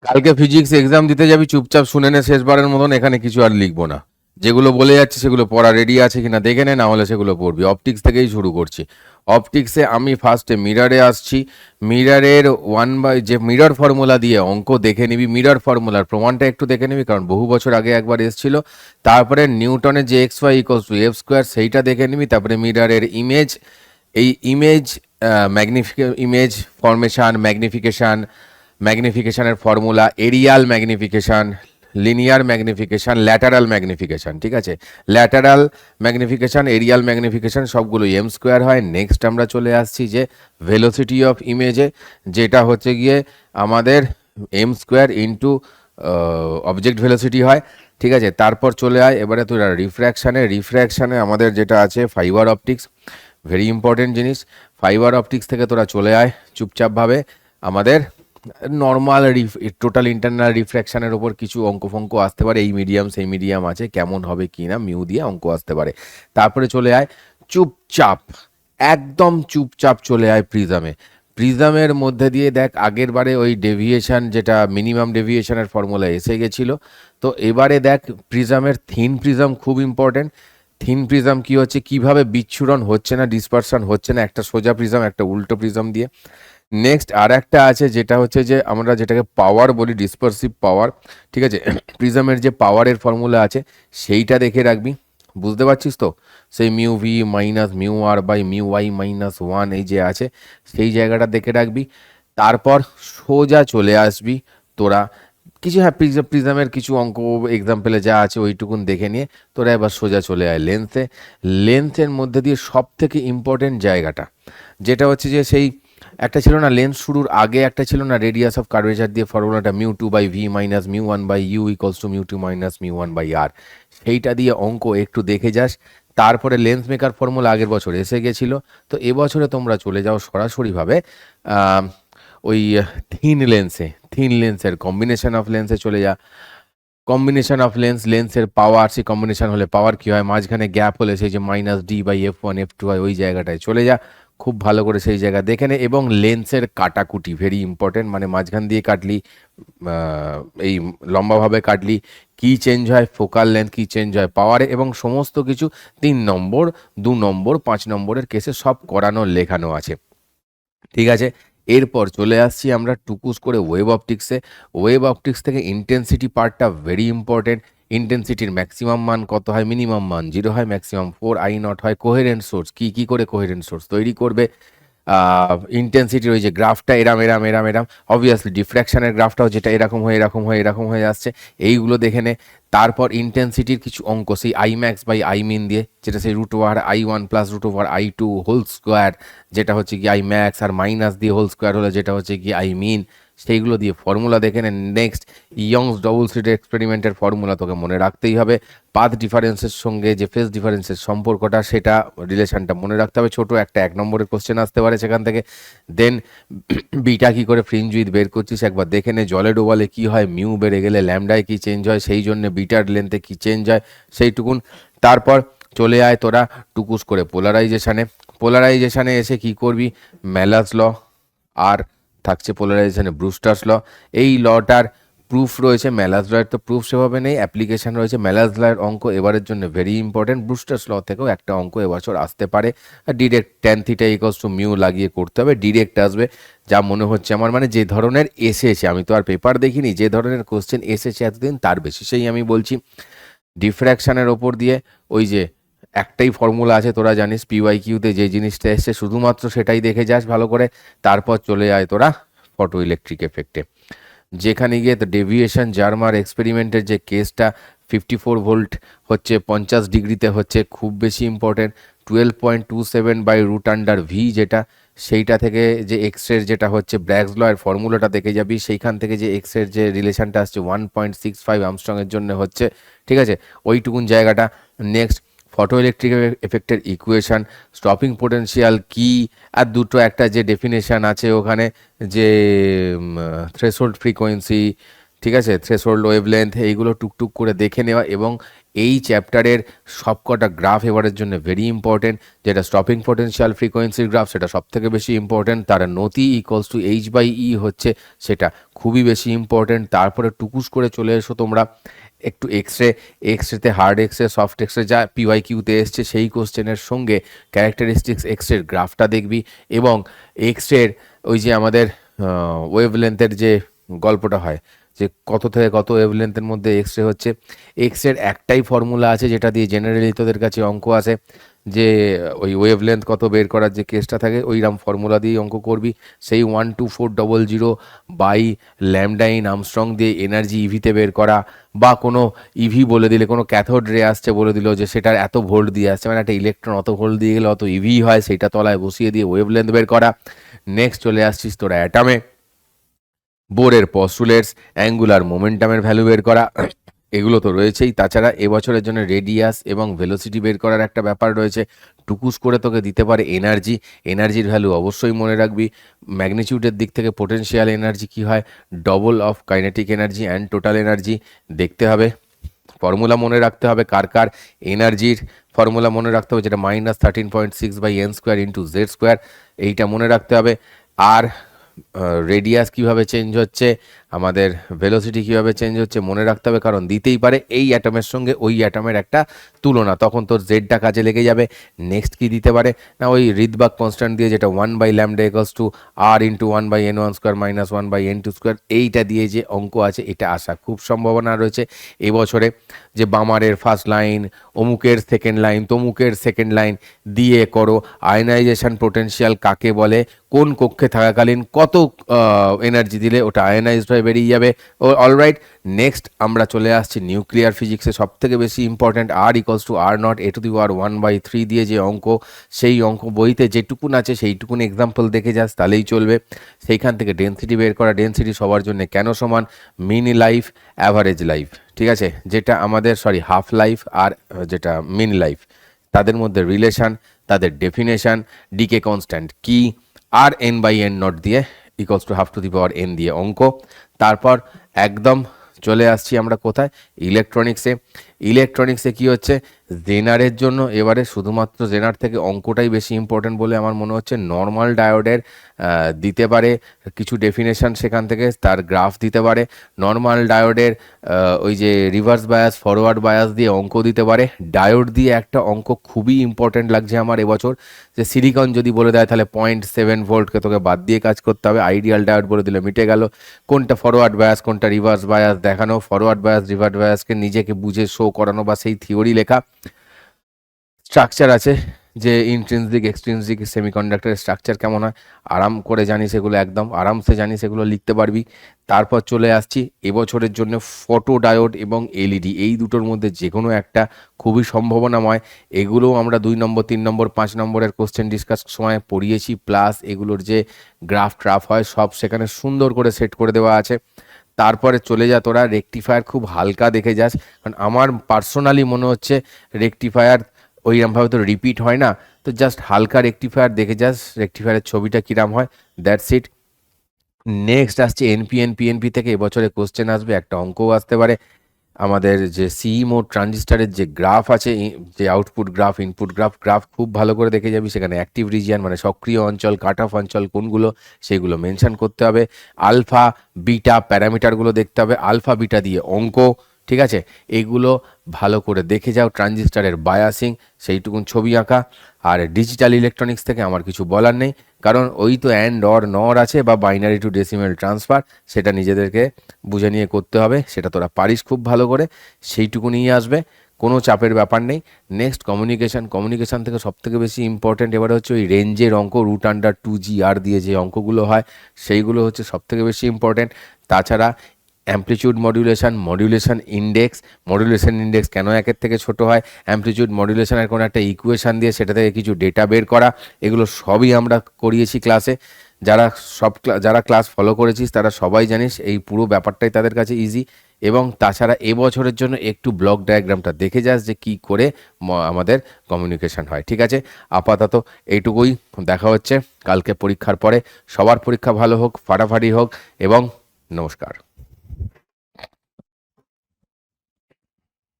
কালকে physics exam দিতে যাবি, চুপচাপ শুনে নে শেষবারের মতন, এখানে কিছু আর লিখবো না। যেগুলো বলে যাচ্ছি সেগুলো পড়া রেডি আছে কিনা দেখে নে, না হলে সেগুলো পড়বি। অপটিক্স থেকেই শুরু করছি। অপটিক্সে আমি ফার্স্টে মিররে আসছি। মিররের ওয়ান বাই যে মিরর ফর্মুলা দিয়ে অঙ্ক দেখে নিবি, মিরর ফর্মুলার প্রমাণটা একটু দেখে নিবি, কারণ বহু বছর আগে একবার এসেছিল। তারপরে নিউটনের যে x Y equals to F square সেইটা দেখে নিবি। তারপরে মিররের ইমেজ, এই image image formation, ম্যাগনিফিকেশনের formula, Arial magnification, linear magnification, lateral magnification, ঠিক আছে। ল্যাটারাল ম্যাগনিফিকেশন, এরিয়াল ম্যাগনিফিকেশন সবগুলো এম স্কোয়ার হয়। নেক্সট আমরা চলে আসছি যে ভেলোসিটি অফ ইমেজে, যেটা হচ্ছে গিয়ে আমাদের M square into object velocity হয়, ঠিক আছে। তারপর চলে আয় এবারে তোরা রিফ্র্যাকশানে আমাদের যেটা আছে ফাইবার অপটিক্স, ভেরি ইম্পর্টেন্ট জিনিস। ফাইবার অপটিক্স থেকে তোরা চলে আয় চুপচাপভাবে আমাদের নর্মাল টোটাল ইন্টারনাল রিফ্র্যাকশনের ওপর কিছু অঙ্ক ফঙ্ক আসতে পারে, এই মিডিয়াম সেই মিডিয়াম আছে, কেমন হবে কি না মিউ দিয়ে অঙ্ক আসতে পারে। তারপরে চলে আয় চুপচাপ, একদম চুপচাপ চলে আয় প্রিজমে। প্রিজমের মধ্যে দিয়ে দেখ আগের বারে ওই ডেভিয়েশন, যেটা মিনিমাম ডেভিয়েশনের ফর্মুলা এসে গেছিলো, তো এবারে দেখ প্রিজমের থিন প্রিজম খুব ইম্পর্টেন্ট। থিন প্রিজম কি হচ্ছে, কিভাবে বিচ্ছুরণ হচ্ছে না, ডিসপারশন হচ্ছে না, একটা সোজা প্রিজম একটা উল্টো প্রিজম দিয়ে। নেক্সট আর একটা আছে যেটা হচ্ছে যে আমরা যেটাকে পাওয়ার বলি, ডিসপারসিভ পাওয়ার, ঠিক আছে। প্রিজমের যে পাওয়ারের ফর্মুলা আছে সেইটা দেখে রাখবি, বুঝতে পারছিস তো। সেই মিউ ভি মাইনাস মিউ আর by mu y minus one এই যে আছে, সেই জায়গাটা দেখে রাখবি। তারপর সোজা চলে আসবি তোরা কিছু, হ্যাঁ প্রিজমের কিছু অঙ্ক এক্সাম্পলে যা আছে ওইটুকুন দেখে নিয়ে তোরা এবার সোজা চলে আয় লেন্সে। লেন্সের মধ্যে দিয়ে সব থেকে ইম্পর্টেন্ট জায়গাটা যেটা হচ্ছে যে সেই একটা ছিল না লেন্স শুরুর আগে একটা ছিল না রেডিয়াস অফ কার্ভেচার দিয়ে ফর্মুলাটা mu two by V minus mu one by you equals to mu two minus mu one by আর, সেইটা দিয়ে অঙ্ক একটু দেখে যাস। তারপরে লেন্স মেকার ফর্মুলা আগের বছর এসে গেছিলো, তো এবছরে তোমরা চলে যাও সরাসরিভাবে ওই থিন লেন্সের কম্বিনেশন অফ লেন্সে চলে যা। কম্বিনেশন অফ লেন্সের পাওয়ার, সেই কম্বিনেশন হলে পাওয়ার কী হয়, মাঝখানে গ্যাপ হলে সেই যে minus D by F one F two হয়, ওই জায়গাটায় চলে যা, খুব ভালো করে সেই জায়গা দেখে নে। এবং লেন্সের কাটাকুটি ভেরি ইম্পর্টেন্ট, মানে মাঝখান দিয়ে কাটলি, এই লম্বাভাবে কাটলি কী চেঞ্জ হয়, ফোকাল লেন্থ কী চেঞ্জ হয় পাওয়ারে, এবং সমস্ত কিছু 3 নম্বর 2 নম্বর 5 নম্বরের কেসে সব করানো লেখানো আছে, ঠিক আছে। এরপর চলে আসছি আমরা টুকুস করে ওয়েব অপটিক্সে। ওয়েব অপটিক্স থেকে ইন্টেন্সিটি পার্টটা ভেরি ইম্পর্টেন্ট। ইন্টেন্সিটির ম্যাক্সিমাম মান কত হয়, মিনিমাম মান 0 হয়, ম্যাক্সিমাম 4I0 হয়। কোহেরেন্ট সোর্স কী করে কোহেরেন্ট সোর্স তৈরি করবে, ইন্টেন্সিটির ওই যে গ্রাফটা এরাম এরাম এরাম এরাম, অবভিয়াসলি ডিফ্র্যাকশনের গ্রাফটাও যেটা এরকম হয়ে এরকম হয়ে এরকম হয়ে আসছে, এইগুলো দেখে নে। তারপর ইন্টেন্সিটির কিছু অঙ্ক সেই I max by I min দিয়ে, যেটা সেই √I1 plus √I2 whole square, যেটা হচ্ছে কি আই ম্যাক্স, আর মাইনাস দিয়ে হোল স্কোয়ার হলে যেটা হচ্ছে কি আই মিন, সেইগুলো দিয়ে ফর্মুলা দেখে নেন। Next Young's double slit এক্সপেরিমেন্টের formula তোকে মনে রাখতেই হবে। পাথ ডিফারেন্সের সঙ্গে যে ফেজ ডিফারেন্সের সম্পর্কটা, সেটা রিলেশনটা মনে রাখতে হবে। ছোট একটা 1 নম্বরের কোশ্চেন আসতে পারে সেখান থেকে। দেন বিটা কী করে ফ্রিঞ্জ উইথ বের করছিস একবার দেখে নে। জলে ডোবালে কী হয়, মিউ বেড়ে গেলে ল্যামডায় কী চেঞ্জ হয়, সেই জন্য বিটার লেন্থে কী চেঞ্জ হয় সেইটুকুন। তারপর চলে আয় তোরা টুকুস করে পোলারাইজেশানে এসে কি করবি, ম্যালাস ল, আর থাকছে পোলারাইজেশনে ব্রুস্টার্স ল। এই লটার প্রুফ রয়েছে, ম্যালাস লয়ের তো প্রুফ সেভাবে নেই, অ্যাপ্লিকেশন রয়েছে। ম্যালাস লয়ের অঙ্ক এবারের জন্য ভেরি ইম্পর্টেন্ট। ব্রুস্টার্স ল থেকেও একটা অঙ্ক এবছর আসতে পারে, direct tan theta equals to mu লাগিয়ে করতে হবে, ডিরেক্ট আসবে যা মনে হচ্ছে আমার, মানে যে ধরনের এসেছে, আমি তো আর পেপার দেখিনি, যে ধরনের কোশ্চেন এসেছে এতদিন তার বেশি, সেই আমি বলছি। ডিফ্র্যাকশানের ওপর দিয়ে ওই যে একটাই ফর্মুলা আছে তোরা জানিস, PYQতে যে জিনিসটা এসছে শুধুমাত্র সেটাই দেখে যাস ভালো করে। তারপর চলে যায় তোরা ফটো ইলেকট্রিক এফেক্টে, যেখানে গিয়ে তো ডেভিয়েশন জার্মার এক্সপেরিমেন্টের যে কেসটা 54 ভোল্ট হচ্ছে 50 ডিগ্রিতে হচ্ছে, খুব বেশি ইম্পর্টেন্ট। 12.27 বাই √V যেটা, সেইটা থেকে যে এক্সের যেটা হচ্ছে ব্র্যাগস লয়ের ফর্মুলাটা দেখে যাবি, সেইখান থেকে যে এক্সের যে রিলেশনটা আসছে 1.65 আমস্ট্রংয়ের জন্য হচ্ছে, ঠিক আছে, ওইটুকুন জায়গাটা। Next photo electric এফেক্টের equation, stopping potential কি, আর দুটো একটা যে ডেফিনেশন আছে ওখানে, যে থ্রেশহোল্ড ফ্রিকোয়েন্সি, ঠিক আছে, থ্রেশহোল্ড, ওয়েভলেন্থ, এইগুলো টুকটুক করে দেখে নেওয়া। এবং এই চ্যাপ্টারের সবকটা গ্রাফ এবারের জন্য ভেরি ইম্পর্টেন্ট। যেটা স্টপিং পোটেনশিয়াল ফ্রিকোয়েন্সির গ্রাফ সেটা সব থেকে বেশি ইম্পর্টেন্ট, তার নতি ইকুয়ালস টু H/E হচ্ছে সেটা খুবই বেশি ইম্পর্টেন্ট। তারপরে টুকুস করে চলে এসো তোমরা একটু এক্সরেতে হার্ড এক্সরে, সফট এক্সরে যা PYQতে এসছে সেই কোশ্চেনের সঙ্গে ক্যারেক্টারিস্টিক্স এক্সরের গ্রাফটা দেখবি। এবং এক্সরের ওই যে আমাদের ওয়েভলেন্থের যে গল্পটা হয়, যে কত থেকে কত ওয়েভলেন্থের মধ্যে এক্সরে হচ্ছে, এক্সরের একটাই ফর্মুলা আছে যেটা দিয়ে জেনারেলি তোদের কাছে অঙ্ক আসে, যে ওই ওয়েভলেন্থ কত বের করার যে কেসটা থাকে ওইরকম ফর্মুলা দিয়েই অঙ্ক করবি। সেই 12400 বাই ল্যামডা ইন আর্মস্ট্রং দিয়ে এনার্জি ইভিতে বের করা, বা কোনো ইভি বলে দিলে, কোনো ক্যাথোড রে আসছে বলে দিল যে সেটার এত ভোল্ট দিয়ে আসছে, মানে একটা ইলেকট্রন অত ভোল্ট দিয়ে গেলে অত ইভি হয়, সেইটা তলায় বসিয়ে দিয়ে ওয়েভলেন্থ বের করা। নেক্সট চলে আসছিস তোরা অ্যাটামে, বোরের পস্টুলেটস, অ্যাঙ্গুলার মোমেন্টামের ভ্যালু বের করা, এগুলো তো রয়েছেই। তাছাড়া এবছরের জন্য রেডিয়াস এবং ভেলোসিটি বের করার একটা ব্যাপার রয়েছে। টুকুস করে তোকে দিতে পারে এনার্জির ভ্যালু অবশ্যই মনে রাখবি। ম্যাগনিটিউডের দিক থেকে পোটেনশিয়াল এনার্জি কী হয়, double of kinetic energy and total energy দেখতে হবে। ফর্মুলা মনে রাখতে হবে কার এনার্জির ফর্মুলা মনে রাখতে হবে, যেটা -13.6/n² ইন্টু z², এইটা মনে রাখতে হবে। আর রেডিয়াস কিভাবে চেঞ্জ হচ্ছে, আমাদের ভেলোসিটি কিভাবে চেঞ্জ হচ্ছে মনে রাখতে হবে, কারণ দিতেই পারে এই অ্যাটমের সঙ্গে ওই অ্যাটমের একটা তুলনা, তখন তোর জেডটা কাজে লেগে যাবে। নেক্সট কি দিতে পারে না, ওই রিডবার্গ কনস্ট্যান্ট দিয়ে, যেটা 1/λ = r × 1/n1² - 1/n2², এইটা দিয়ে যে অঙ্ক আছে এটা আসা খুব সম্ভাবনা রয়েছে এবছরে। যে বামারের ফার্স্ট লাইন, অমুকের সেকেন্ড লাইন, তমুকের সেকেন্ড লাইন দিয়ে করো, আয়নাইজেশন পোটেনশিয়াল কাকে বলে, কোন কক্ষে থাকাকালীন কত এনার্জি দিলে ওটা আয়নাইজড হয়ে বেরিয়ে যাবে। অলরাইট, নেক্সট আমরা চলে আসছি নিউক্লিয়ার ফিজিক্সে, সব থেকে বেশি ইম্পর্ট্যান্ট r = r0 a⁴ দিয়ে যে অঙ্ক, সেই অঙ্ক বইতে যেটুকুন আছে সেইটুকুন এক্সাম্পল দেখে যাস তাহলেই চলবে। সেইখান থেকে ডেন্সিটি বের করা, ডেন্সিটি সবার জন্য কেন সমান, মিন লাইফ, অ্যাভারেজ লাইফ, ঠিক আছে, যেটা আমাদের হাফ লাইফ আর যেটা মিন লাইফ, তাদের মধ্যে রিলেশন, তাদের ডেফিনেশন, ডিকে কনস্ট্যান্ট কি, আর n/n0 দিয়ে = ½ দিয়ে অঙ্ক। তারপর একদম চলে আসছি আমরা কোথায়, ইলেকট্রনিক্সে কি হচ্ছে, জেনারের জন্য এবারে শুধুমাত্র জেনার থেকে অঙ্কটাই বেশি ইম্পর্টেন্ট বলে আমার মনে হচ্ছে। নর্মাল ডায়োডের দিতে পারে কিছু ডেফিনেশন, সেখান থেকে তার গ্রাফ দিতে পারে। নর্মাল ডায়োডের ওই যে রিভার্স বায়াস, ফরওয়ার্ড বায়াস দিয়ে অঙ্ক দিতে পারে। ডায়োড দিয়ে একটা অঙ্ক খুবই ইম্পর্টেন্ট লাগছে আমার এবছর, যে সিলিকন যদি বলে দেয় তাহলে 0.7 ভোল্টকে তোকে বাদ দিয়ে কাজ করতে হবে, আইডিয়াল ডায়োড বলে দিলে মিটে গেল। কোনটা ফরওয়ার্ড বায়াস কোনটা রিভার্স বায়াস দেখানো, ফরওয়ার্ড বায়াস রিভার্স বায়াসকে নিজেকে বুঝে শো করানো, বা সেই থিওরি লেখা। স্ট্রাকচার আছে, যে ইন্ট্রিনসিক এক্সট্রিনসিক সেমিকন্ডাক্টরের স্ট্রাকচার কেমন হয়, আরাম করে জানিস এগুলো, একদম আরামসে জানিস এগুলো, লিখতে পারবি। তারপর চলে আসছি এবছরের জন্য ফটো ডায়োড এবং এলইডি, এই দুটোর মধ্যে যে কোনো একটা খুবই সম্ভাবনাময়। এগুলোও আমরা 2 নম্বর 3 নম্বর 5 নম্বরের কোশ্চেন ডিসকাস সময় পড়িয়েছি, প্লাস এগুলোর যে গ্রাফ হয় সব সেখানে সুন্দর করে সেট করে দেওয়া আছে। তারপরে চলে যা তোরা রেকটিফায়ার, খুব হালকা দেখে যাস, কারণ আমার পার্সোনালি মনে হচ্ছে রেকটিফায়ার ওইরকমভাবে তো রিপিট হয় না, তো জাস্ট হালকা রেকটিফায়ার দেখে যাস, রেকটিফায়ারের ছবিটা কিরাম হয়, দ্যাটস ইট। নেক্সট আসছে পিএনপি থেকে এবছরে কোশ্চেন আসবে, একটা অঙ্কও আসতে পারে। আমাদের যে সিই মোড ট্রানজিস্টারের যে গ্রাফ আছে, যে আউটপুট গ্রাফ, ইনপুট গ্রাফ খুব ভালো করে দেখে যাবি, সেখানে অ্যাক্টিভ রিজিয়ান মানে সক্রিয় অঞ্চল, কাট অফ অঞ্চল কোনগুলো সেগুলো মেনশন করতে হবে। আলফা বিটা প্যারামিটারগুলো দেখতে হবে, আলফা বিটা দিয়ে অঙ্ক, ঠিক আছে, এগুলো ভালো করে দেখে যাও। ট্রানজিস্টারের বায়াসিং সেইটুকুন ছবি আঁকা। আর ডিজিটাল ইলেকট্রনিক্স থেকে আমার কিছু বলার নেই, কারণ ওই তো অ্যান্ড অর নর আছে, বা বাইনারি টু ডেসিমেল ট্রান্সফার, সেটা নিজেদেরকে বুঝে নিয়ে করতে হবে, সেটা তোরা পারিস খুব ভালো করে, সেইটুকু নিয়ে আসবে, কোনো চাপের ব্যাপার নেই। নেক্সট কমিউনিকেশন থেকে সবথেকে বেশি ইম্পর্টেন্ট এবারে হচ্ছে ওই রেঞ্জের অঙ্ক, √2GR দিয়ে যে অঙ্কগুলো হয় সেইগুলো হচ্ছে সবথেকে বেশি ইম্পর্টেন্ট। তাছাড়া অ্যামপ্লিটিউড মডুলেশন ইন্ডেক্স কেন একের থেকে ছোট হয়, অ্যামপ্লিটিউড মডুলেশনের কোনো একটা ইকুয়েশান দিয়ে সেটা থেকে কিছু ডেটা বের করা, এগুলো সবই আমরা করিয়েছি ক্লাসে। যারা ক্লাস ফলো করেছিস তারা সবাই জানিস এই পুরো ব্যাপারটাই তাদের কাছে ইজি। এবং তাছাড়া এবছরের জন্য একটু ব্লক ডায়াগ্রামটা দেখে যাস, যে কি করে আমাদের কমিউনিকেশন হয়, ঠিক আছে। আপাতত এইটুকুই, দেখা হচ্ছে কালকে পরীক্ষার পরে। সবার পরীক্ষা ভালো হোক, ফাটাফাটি হোক, এবং নমস্কার।